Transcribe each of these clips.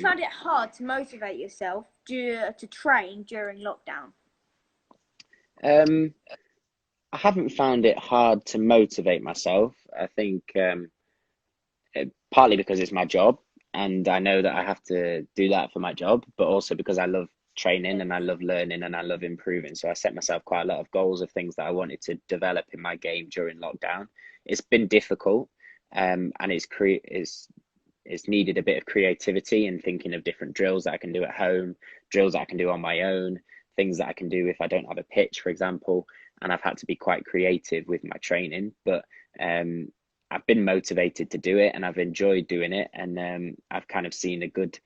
found it hard to motivate yourself to train during lockdown? Um, I haven't found it hard to motivate myself. I think partly because it's my job and I know that I have to do that for my job, but also because I love training and I love learning and I love improving. So I set myself quite a lot of goals of things that I wanted to develop in my game during lockdown. It's been difficult, and it's needed a bit of creativity and thinking of different drills that I can do at home, drills that I can do on my own, things that I can do if I don't have a pitch, for example. And I've had to be quite creative with my training, but um, I've been motivated to do it and I've enjoyed doing it. And I've kind of seen a good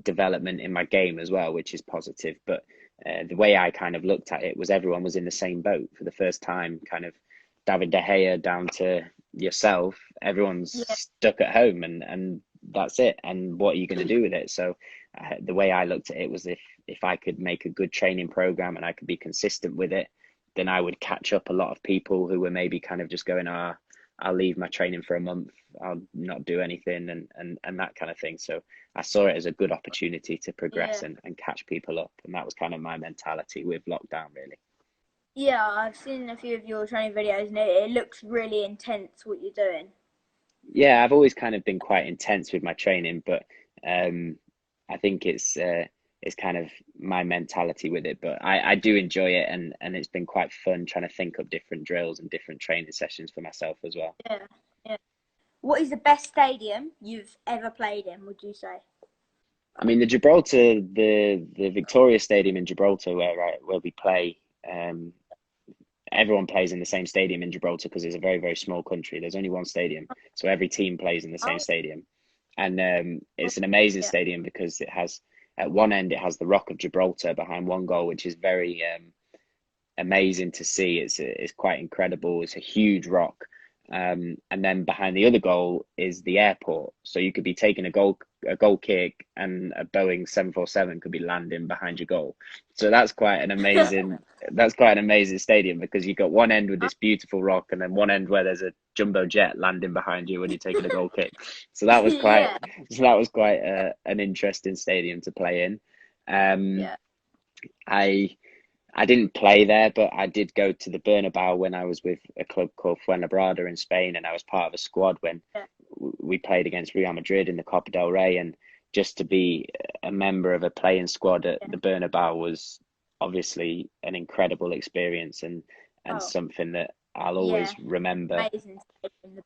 development in my game as well, which is positive. But the way I kind of looked at it was everyone was in the same boat for the first time, kind of David De Gea down to yourself. Everyone's Yeah. stuck at home and that's it. And what are you going to do with it? So the way I looked at it was if I could make a good training program and I could be consistent with it, then I would catch up a lot of people who were maybe kind of just going, I'll leave my training for a month, I'll not do anything and that kind of thing. So I saw it as a good opportunity to progress Yeah. and catch people up. And that was kind of my mentality with lockdown, really. Yeah, I've seen a few of your training videos and it looks really intense what you're doing. Yeah, I've always kind of been quite intense with my training, but um, I think it's kind of my mentality with it. But I do enjoy it, and it's been quite fun trying to think up different drills and different training sessions for myself as well. Yeah, yeah. What is the best stadium you've ever played in, would you say? I mean, the Gibraltar, the Victoria Stadium in Gibraltar, where we play, um, everyone plays in the same stadium in Gibraltar because it's a very small country. There's only one stadium, so every team plays in the same Oh, stadium, and it's an amazing yeah. stadium because it has at one end it has the Rock of Gibraltar behind one goal, which is very amazing to see. It's quite incredible. It's a huge rock. And then behind the other goal is the airport. So you could be taking a goal kick and a Boeing 747 could be landing behind your goal. So that's quite an amazing stadium because you've got one end with this beautiful rock and then one end where there's a jumbo jet landing behind you when you're taking a goal kick. So that was quite Yeah, an interesting stadium to play in. Um, yeah, I I didn't play there, but I did go to the Bernabeu when I was with a club called Fuenlabrada in Spain, and I was part of a squad when yeah, we played against Real Madrid in the Copa del Rey. And just to be a member of a playing squad at yeah. the Bernabeu was obviously an incredible experience and Oh, something that I'll yeah. always remember. Amazing stadium.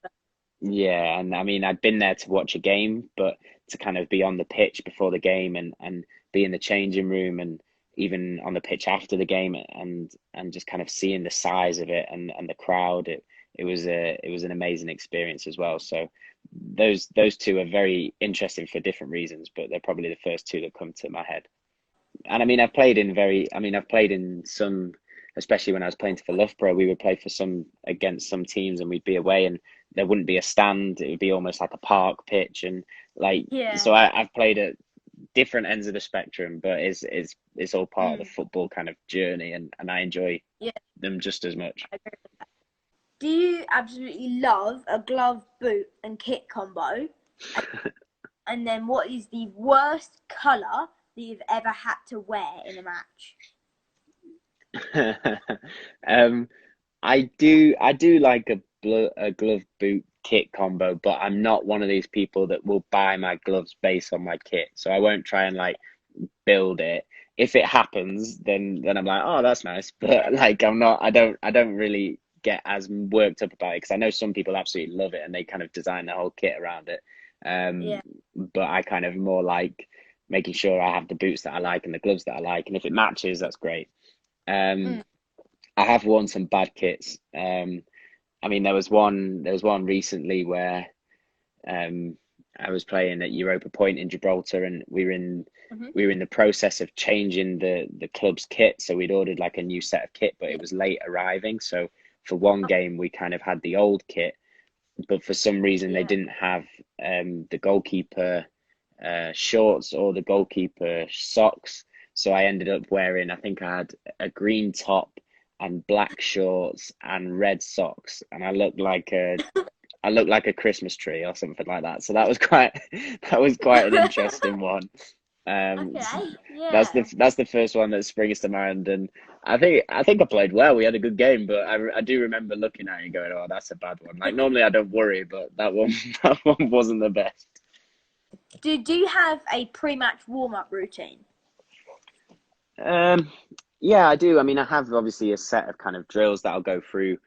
Yeah, and I mean, I'd been there to watch a game, but to kind of be on the pitch before the game and be in the changing room and even on the pitch after the game and just kind of seeing the size of it and the crowd, it was an amazing experience as well. So those two are very interesting for different reasons, but they're probably the first two that come to my head. And I mean, I've played in some, especially when I was playing for Loughborough, we would play for some against some teams and we'd be away and there wouldn't be a stand. It would be almost like a park pitch. And like, Yeah. so I've played at different ends of the spectrum, but it's all part of the Mm, football kind of journey and I enjoy yeah. them just as much. I agree. Do you absolutely love a glove, boot, and kit combo? And then what is the worst colour that you've ever had to wear in a match? um, I do like a glove boot kit combo, but I'm not one of these people that will buy my gloves based on my kit. So I won't try and like build it. If it happens, then I'm like, oh, that's nice. Yeah, But like I don't really get as worked up about it because I know some people absolutely love it and they kind of design their whole kit around it. Um, yeah. but I kind of more like making sure I have the boots that I like and the gloves that I like, and if it matches, that's great. Um, Mm, I have worn some bad kits. I mean, there was one recently where um, I was playing at Europa Point in Gibraltar, and hmm. we were in the process of changing the club's kit. So we'd ordered like a new set of kit, but it Yeah. was late arriving. So for one Oh, game, we kind of had the old kit, but for some reason they yeah. didn't have the goalkeeper shorts or the goalkeeper socks. So I ended up wearing, I think I had a green top and black shorts and red socks, and I looked like I looked like a Christmas tree or something like that. So that was quite an interesting one. So Okay, yeah. that's the first one that springs to mind, and I think I played well. We had a good game, but I do remember looking at it and going, "Oh, that's a bad one." Like normally I don't worry, but that one that one wasn't the best. Do you have a pre-match warm-up routine? Um, yeah, I do. I mean, I have obviously a set of kind of drills that I'll go through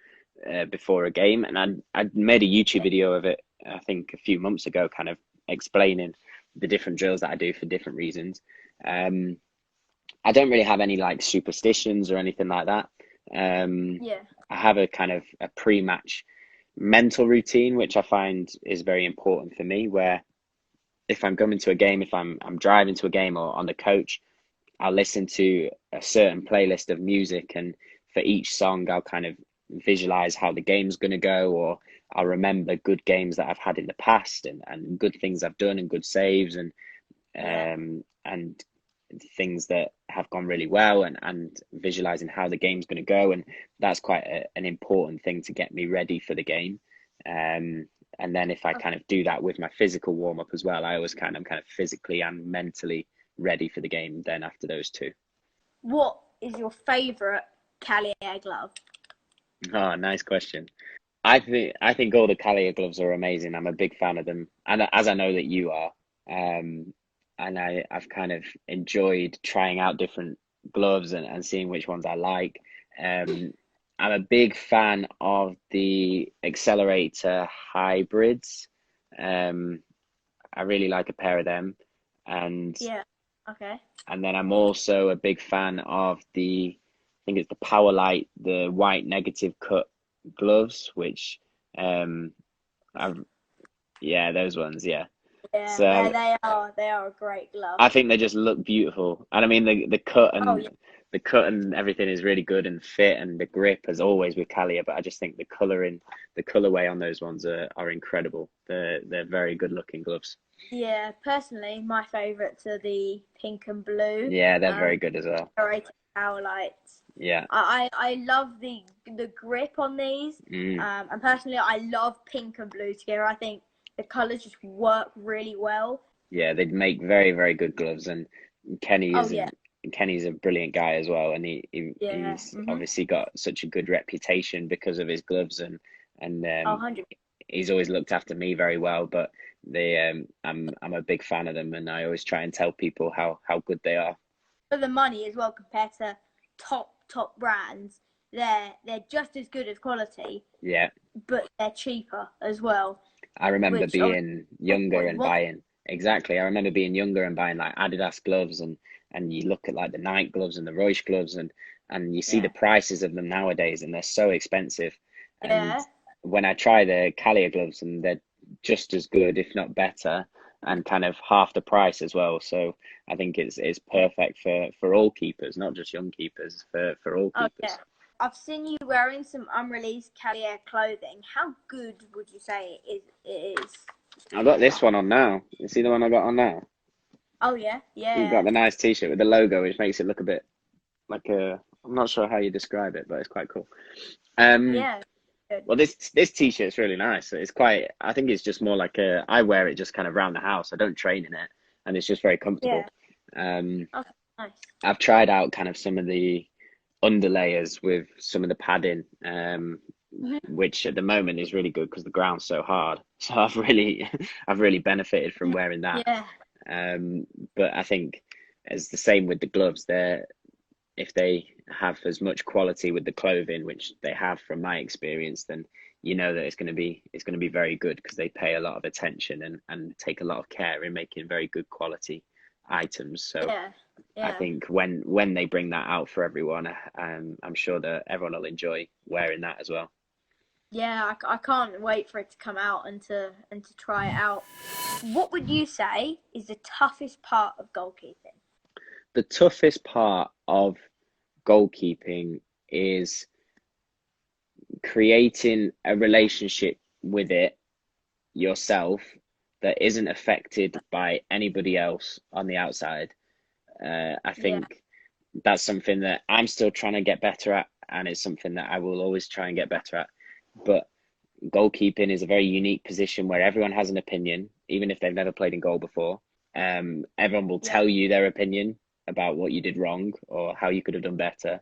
before a game, and I made a YouTube video of it, I think a few months ago, kind of explaining the different drills that I do for different reasons. Um, I don't really have any like superstitions or anything like that. Yeah. I have a kind of a pre-match mental routine, which I find is very important for me, where if I'm going to a game, if I'm driving to a game or on the coach, I'll listen to a certain playlist of music, and for each song, I'll kind of visualize how the game's going to go, or I'll remember good games that I've had in the past, and good things I've done and good saves, Yeah. and things that have gone really well, and visualizing how the game's going to go. And that's quite an important thing to get me ready for the game. And then if I kind of do that with my physical warm up as well, I always I'm kind of physically and mentally ready for the game then after those two. What is your favourite Kaliaaer glove? Oh, nice question. I think all the Kaliaaer gloves are amazing. I'm a big fan of them, and as I know that you are, um, and I've kind of enjoyed trying out different gloves and seeing which ones I like. Um, I'm a big fan of the Accelerator hybrids. Um, I really like a pair of them, and Yeah. Okay. and then I'm also a big fan of I think it's the Power Light, the white negative cut gloves, which um, I've, yeah, those ones, yeah. Yeah, So they are a great glove. I think they just look beautiful, and I mean the cut Oh and yeah. the cut and everything is really good and fit, and the grip as always with Kaliaaer. But I just think the colorway on those ones are incredible. They're very good looking gloves. Yeah, personally, my favourites are the pink and blue. Yeah, they're very good as well. Accelerated power lights. Yeah. I love the grip on these. Mm. And personally, I love pink and blue together. I think the colours just work really well. Yeah, they'd make very, very good gloves, and Kenny Oh is yeah, Kenny's a brilliant guy as well, and yeah. he's obviously got such a good reputation because of his gloves, and Oh, 100. he's always looked after me very well. But I'm a big fan of them, and I always try and tell people how good they are. For the money as well, compared to top brands, they're just as good as quality, Yeah, but they're cheaper as well. I remember Which being obviously younger what you and want. buying exactly. I remember being younger and buying like Adidas gloves, and you look at like the Nike gloves and the Royce gloves, and you see the Yeah, prices of them nowadays, and they're so expensive. And yeah, when I try the Kaliaaer gloves, and they're just as good, if not better, and kind of half the price as well. So I think it's yeah. perfect for all keepers, not just young keepers, for all Oh yeah. keepers. I've seen you wearing some unreleased Kaliaaer clothing. How good would you say it is? I've got this one on now. You see the one I got on now? Oh yeah, You've got yeah, the nice T-shirt with the logo, which makes it look a bit like a. I'm not sure how you describe it, but it's quite cool. Um, yeah. Good. well, this T-shirt's really nice. It's quite. I think it's just more like a. I wear it just kind of around the house. I don't train in it, and it's just very comfortable. Yeah. Um, Okay, nice. I've tried out kind of some of the underlayers with some of the padding, Mhm. which at the moment is really good because the ground's so hard. So I've really benefited from wearing that. Yeah, Um, but I think it's the same with the gloves. If they have as much quality with the clothing, which they have from my experience, then you know that it's going to be very good because they pay a lot of attention and take a lot of care in making very good quality items. So yeah, I yeah. think when they bring that out for everyone, I'm sure that everyone will enjoy wearing that as well. Yeah, I can't wait for it to come out and to try it out. What would you say is the toughest part of goalkeeping? The toughest part of goalkeeping is creating a relationship with it yourself that isn't affected by anybody else on the outside. I Yeah, think that's something that I'm still trying to get better at, and it's something that I will always try and get better at. But goalkeeping is a very unique position where everyone has an opinion, even if they've never played in goal before. Everyone will Yeah. tell you their opinion about what you did wrong or how you could have done better.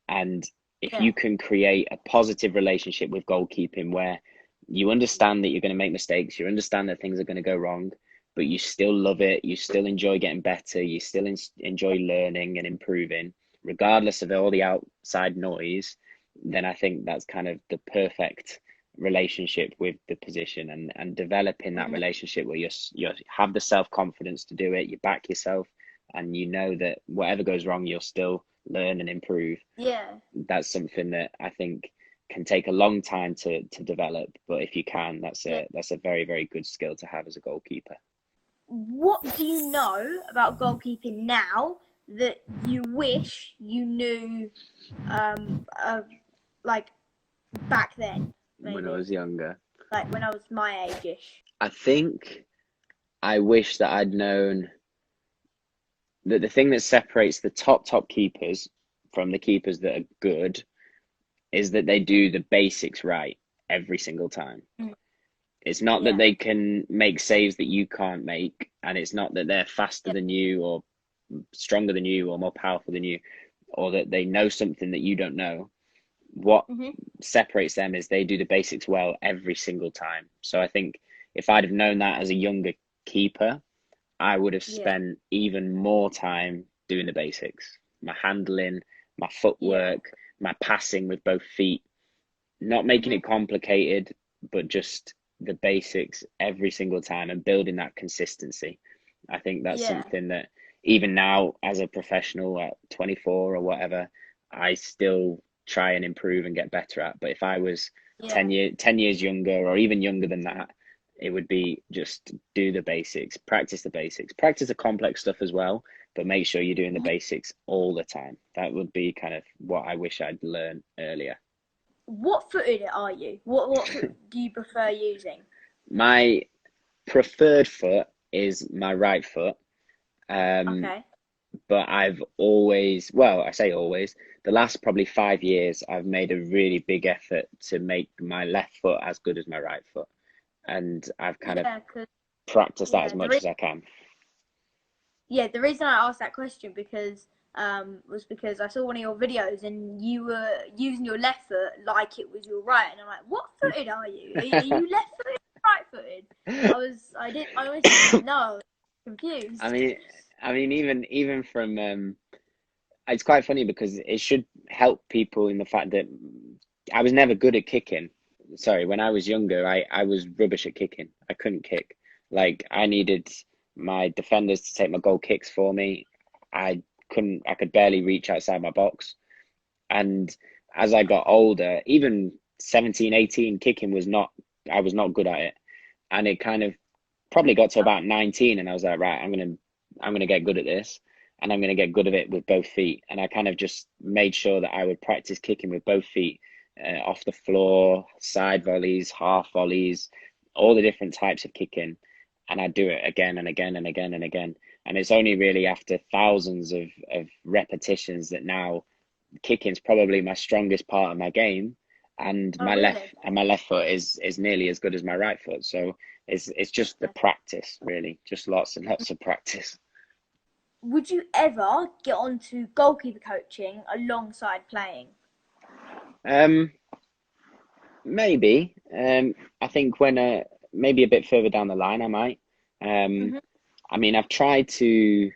And if Yeah. you can create a positive relationship with goalkeeping where you understand that you're going to make mistakes, you understand that things are going to go wrong, but you still love it, you still enjoy getting better, you still enjoy learning and improving, regardless of all the outside noise, then I think that's kind of the perfect relationship with the position, and developing that Mhm. relationship where you have the self-confidence to do it, you back yourself, and you know that whatever goes wrong, you'll still learn and improve. Yeah. That's something that I think can take a long time to develop, but if you can, Yeah. that's a very, very good skill to have as a goalkeeper. What do you know about goalkeeping now that you wish you knew, um, uh, like back then, When I maybe, was younger, like when I was my age-ish? I think I wish that I'd known that the thing that separates the top keepers from the keepers that are good is that they do the basics right every single time. Mm. It's not that Yeah. they can make saves that you can't make, and it's not that they're faster Yeah. than you or stronger than you or more powerful than you, or that they know something that you don't know. What Mhm. separates them is they do the basics well every single time. So I think if I'd have known that as a younger keeper, I would have Yeah. spent even more time doing the basics. My handling, my Yeah. footwork, my passing with both feet, not making Mhm. it complicated, but just the basics every single time and building that consistency. I think that's Yeah. something that even now as a professional at 24 or whatever, I still try and improve and get better at. But if I was Yeah. 10 years younger or even younger than that, it would be just do the basics, practice the complex stuff as well, but make sure you're doing the Mhm. basics all the time. That would be kind of what I wish I'd learned earlier. What footed are you? What foot do you prefer using? My preferred foot is my right foot. Um, Okay. but I've always, well, I say always, the last probably 5 years, I've made a really big effort to make my left foot as good as my right foot. And I've kind of Yeah, cause practiced that as yeah, much as I can. the reason I asked that question because was because I saw one of your videos and you were using your left foot like it was your right, and I'm like, what footed are you? Are you left footed, or right footed? I honestly didn't know. I was I confused. mean, even from it's quite funny because it should help people in the fact that I was never good at kicking. Sorry, when I was younger, I was rubbish at kicking. I couldn't kick. Like I needed my defenders to take my goal kicks for me. I I could barely reach outside my box. And as I got older, even 17, 18, kicking was not, I was not good at it. And it kind of probably got to about 19 and I was like, right, I'm gonna get good at this and I'm gonna get good at it with both feet. And I kind of just made sure that I would practice kicking with both feet, off the floor, side volleys, half volleys, all the different types of kicking. And I do it again and again and again and again. And it's only really after thousands of repetitions that now kicking's probably my strongest part of my game, and Oh, really? my left foot is nearly as good as my right foot. So it's just the Okay. practice, really, just lots and lots of practice. Would you ever get onto goalkeeper coaching alongside playing? Um, maybe. I think when maybe a bit further down the line, I might. Um, Hmm. I mean, I've tried to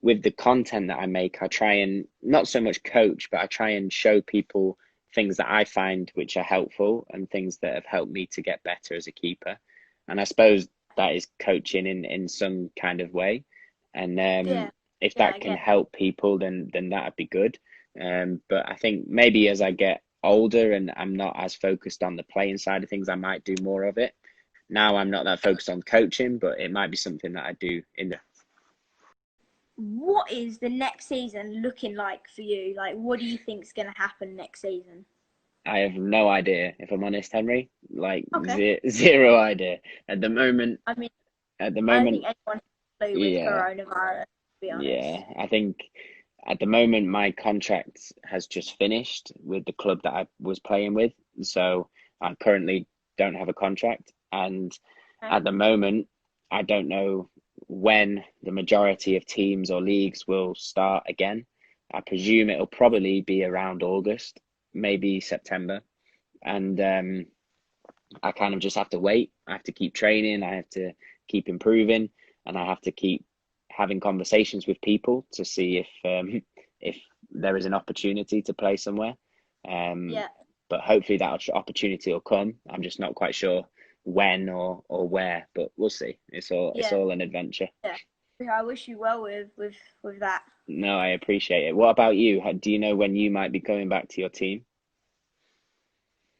with the content that I make, I try and not so much coach, but I try and show people things that I find which are helpful and things that have helped me to get better as a keeper. And I suppose that is coaching in some kind of way. And Yeah. if Yeah, that I can get. help people, then that'd be good. But I think maybe as I get older and I'm not as focused on the playing side of things, I might do more of it. Now I'm not that focused on coaching, but it might be something that I do in the. What is the next season looking like for you? Like, what do you think's going to happen next season? I have no idea, if I'm honest, Henry. Like Okay. zero idea at the moment. I mean, At the I don't think moment, anyone has a clue with yeah, coronavirus, to be yeah. honest. I think at the moment my contract has just finished with the club that I was playing with, so I'm currently don't have a contract, and Okay. at the moment, I don't know when the majority of teams or leagues will start again. I presume it'll probably be around August, maybe September, and I kind of just have to wait. I have to keep training. I have to keep improving, and I have to keep having conversations with people to see if there is an opportunity to play somewhere. Um, Yeah. but hopefully that opportunity will come. I'm just not quite sure when or where, but we'll see. It's Yeah. all an adventure. Yeah. I wish you well with that. No, I appreciate it. What about you? Do you know when you might be coming back to your team?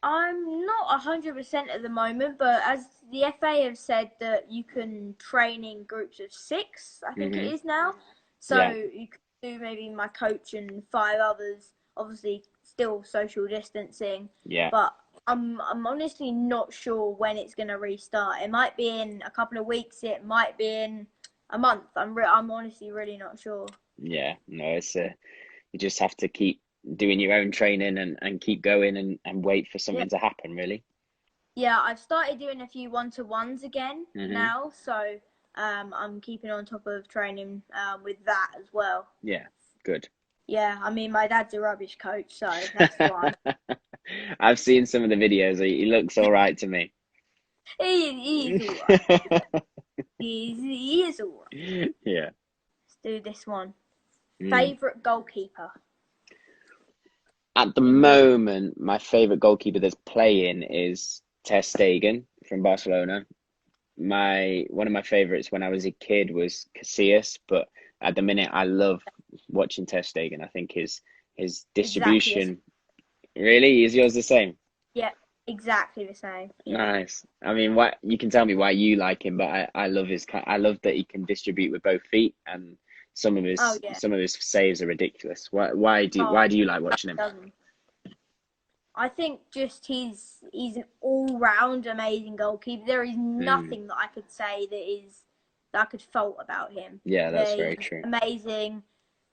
I'm not 100% at the moment, but as the FA have said that you can train in groups of 6, I think it Hmm. is now. So Yeah, you could do maybe my coach and 5 others, obviously still social distancing, yeah, but I'm honestly not sure when it's going to restart. It might be in a couple of weeks, it might be in a month. I'm honestly really not sure. yeah. No, it's you just have to keep doing your own training and keep going and wait for Yeah. something to happen, really. Yeah, I've started doing a few one-to-ones again Hmm. now, so I'm keeping on top of training with that as well. Yeah, good. Yeah, I mean, my dad's a rubbish coach, so that's why. I've seen some of the videos. He looks all right to me. He is all right. He is all right. Yeah. Let's do this one. Mm. Favorite goalkeeper At the in your? moment, my favorite goalkeeper that's playing is Ter Stegen from Barcelona. My one of my favorites when I was a kid was Casillas, but at the minute I love watching Ter Stegen. I think his Exactly the same. distribution really is yours the same. Yeah, exactly the same. Yeah. Nice. I mean, what you can tell me why you like him, but I love I love that he can distribute with both feet, and Oh yeah. some of his saves are ridiculous. Oh, Why do you like watching him? doesn't. I think just he's an all round amazing goalkeeper. There is Mm. nothing that I could say that I could fault about him. Yeah, that's very He's true. amazing,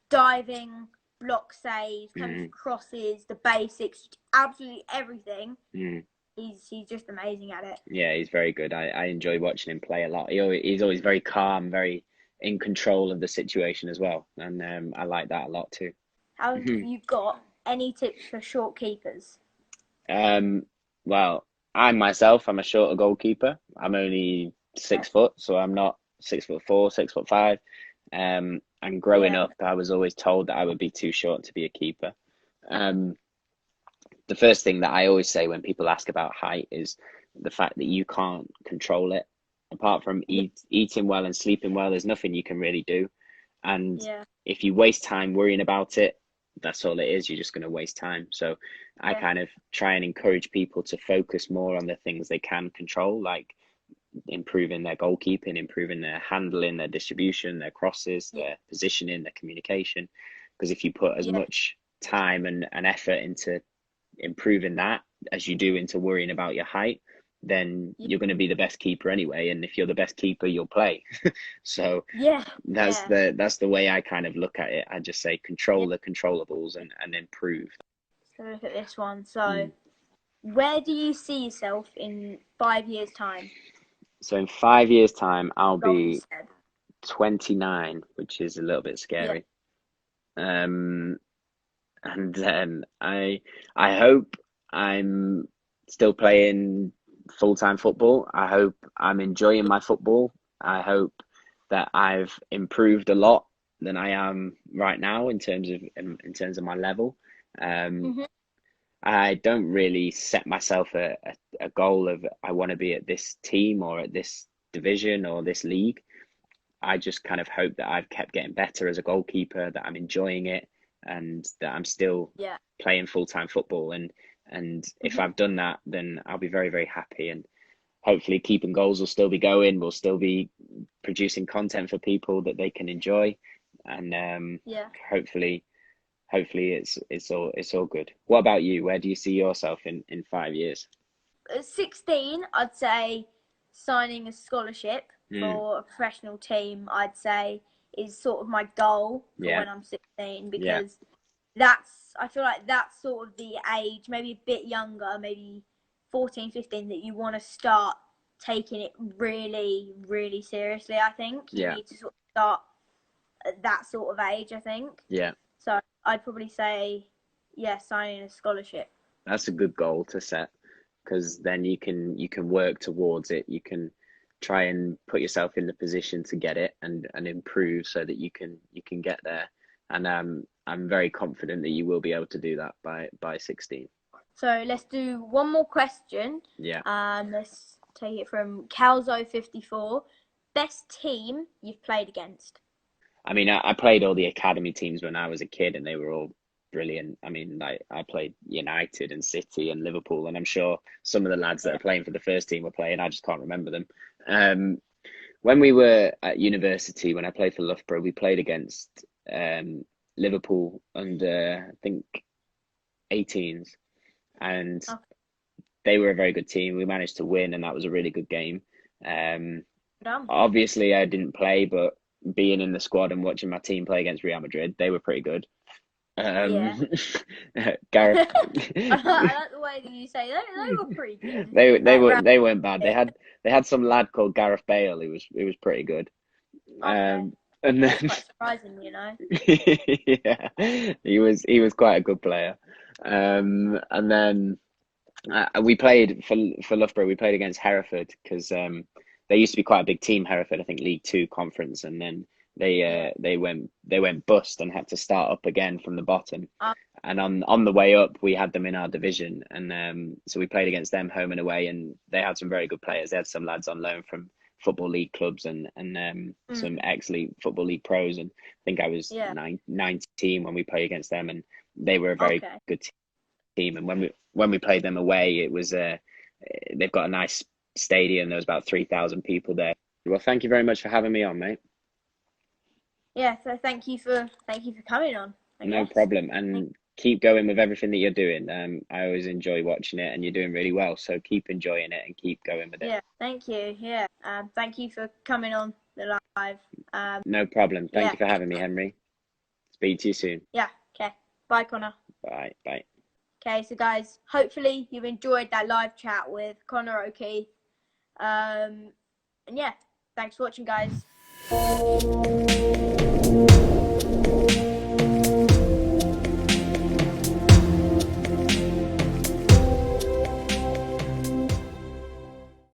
diving, block saves, comes Mm. crosses, the basics, absolutely everything. Mm. He's just amazing at it. Yeah, he's very good. I enjoy watching him play a lot. He's always very calm, very in control of the situation as well, and I like that a lot too. Have you got any tips for short keepers? Um, well, I'm a shorter goalkeeper. I'm only Yeah. 6 foot, so I'm not 6'4", 6'5". And growing Yeah. up, I was always told that I would be too short to be a keeper. Um, the first thing that I always say when people ask about height is the fact that you can't control it. Apart from Yeah. eating well and sleeping well, there's nothing you can really do. And Yeah. if you waste time worrying about it, that's all it is. You're just going to waste time. So I Yeah. kind of try and encourage people to focus more on the things they can control, like improving their goalkeeping, improving their handling, their distribution, their crosses, Yeah. their positioning, their communication. Because if you put as Yeah. much time and effort into improving that as you do into worrying about your height, then Yeah. you're going to be the best keeper anyway. And if you're the best keeper, you'll play. So Yeah. Yeah. that's the way I kind of look at it. I just say Yeah. control the controllables and improve. So look at this one. So Mm. where do you see yourself in 5 years' time? So in 5 years' time, I'll Golden be said. 29, which is a little bit Yeah. scary. Um, and then I hope I'm still playing full-time football. I hope I'm enjoying my football. I hope that I've improved a lot than I am right now in terms of my level. Um, Mm-hmm. I don't really set myself a goal of I want to be at this team or at this division or this league. I just kind of hope that I've kept getting better as a goalkeeper, that I'm enjoying it, and that I'm still Yeah. playing full-time football. And if Mm-hmm. I've done that, then I'll be very, very happy. And hopefully, keeping goals will still be going. We'll still be producing content for people that they can enjoy, and Yeah. hopefully, it's all good. What about you? Where do you see yourself in 5 years? At 16, I'd say signing a scholarship Mm, for a professional team, I'd say, is sort of my goal for yeah, when I'm 16 yeah, because I feel like that's sort of the age, maybe a bit younger, maybe 14, 15 that you want to start taking it really, really seriously. I think you need to sort of start at that sort of age, I think. Yeah. So I'd probably say, signing a scholarship. That's a good goal to set, because then you can work towards it. You can try and put yourself in the position to get it and improve so that you can get there. And I'm very confident that you will be able to do that by 16. So let's do one more question. Yeah. Let's take it from Calzo54. Best team you've played against? I mean, I played all the academy teams when I was a kid, and they were all brilliant. I mean, like, I played United and City and Liverpool, and I'm sure some of the lads that are playing for the first team were playing. I just can't remember them. When we were at university, when I played for Loughborough, we played against Liverpool under, I think, 18s, and they were a very good team. We managed to win, and that was a really good game. Obviously, I didn't play, but being in the squad and watching my team play against Real Madrid, they were pretty good. Gareth. I like the way that you say they were pretty good. They weren't bad. They had some lad called Gareth Bale who was pretty good. Okay. And then that's quite surprising, you know. Yeah, he was quite a good player. And then we played for Loughborough. We played against Hereford, because they used to be quite a big team, Hereford, I think League Two conference, and then they went bust and had to start up again from the bottom. And on the way up, we had them in our division, and so we played against them home and away, and they had some very good players. They had some lads on loan from Football League clubs and some ex-League Football League pros, and I think I was 19 when we played against them, and they were a very good team. And when we played them away, it was they've got a nice stadium. There was about 3,000 people there. Well, thank you very much for having me on, mate. Yeah, so thank you for coming on. No problem, and keep going with everything that you're doing. I always enjoy watching it, and you're doing really well. So keep enjoying it and keep going with it. Yeah, thank you. Yeah, thank you for coming on the live. No problem. Thank you for having me, Henry. Speak to you soon. Yeah. Okay. Bye, Connor. Bye. Bye. Okay, so guys, hopefully you enjoyed that live chat with Conor O'Keefe. And yeah, thanks for watching, guys.